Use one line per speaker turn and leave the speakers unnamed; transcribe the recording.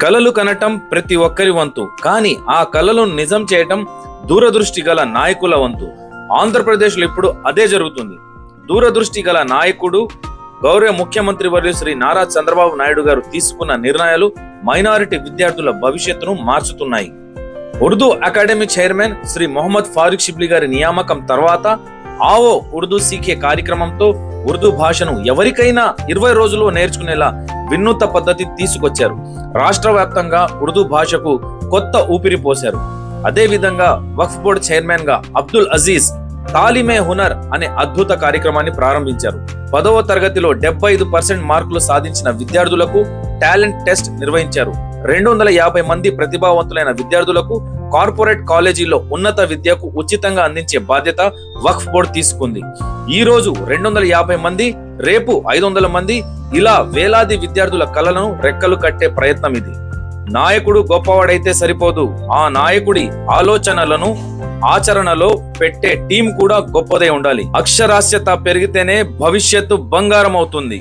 కలలు కనటం ప్రతి ఒక్కరి వంతు, కానీ ఆ కలలను నిజం చేయటం దూరదృష్టి గల నాయకుల వంతు. ఆంధ్రప్రదేశ్లో ఇప్పుడు అదే జరుగుతుంది. దూరదృష్టి గల నాయకుడు గౌరవ ముఖ్యమంత్రి వర్యులు శ్రీ నారా చంద్రబాబు నాయుడు గారు తీసుకున్న నిర్ణయాలు మైనారిటీ విద్యార్థుల భవిష్యత్తును మార్చుతున్నాయి. ఉర్దూ అకాడమీ చైర్మన్ శ్రీ మొహమ్మద్ ఫారూక్ షిబ్లీ గారి నియామకం తర్వాత ఆవో ఉర్దూ సీఖే కార్యక్రమంతో ఉర్దూ భాషను ఎవరికైనా 20 రోజుల్లో నేర్చుకునేలా వినూత్న పద్ధతి తీసుకొచ్చారు. రాష్ట్ర వ్యాప్తంగా ఉర్దూ భాషకు కొత్త ఊపిరి పోశారు. అదే విధంగా వక్ఫ్ బోర్డు చైర్మన్ గా అబ్దుల్ అజీజ్ తాలిమే హునర్ అనే అద్భుత కార్యక్రమాన్ని ప్రారంభించారు. 10వ తరగతిలో 75% మార్కులు సాధించిన విద్యార్థులకు టాలెంట్ టెస్ట్ నిర్వహించారు. 250 మంది ప్రతిభావంతులైన విద్యార్థులకు కార్పొరేట్ కాలేజీలో ఉన్నత విద్యకు ఉచితంగా అందించే బాధ్యత వక్ఫ్ బోర్డు తీసుకుంది. ఈ రోజు 250 మంది, రేపు 500 మంది, ఇలా వేలాది విద్యార్థుల కలలను రెక్కలు కట్టే ప్రయత్నం ఇది. నాయకుడు గొప్పవాడైతే సరిపోదు, ఆ నాయకుడి ఆలోచనలను ఆచరణలో పెట్టే టీం కూడా గొప్పదై ఉండాలి. అక్షరాస్యత పెరిగితేనే భవిష్యత్తు బంగారం అవుతుంది.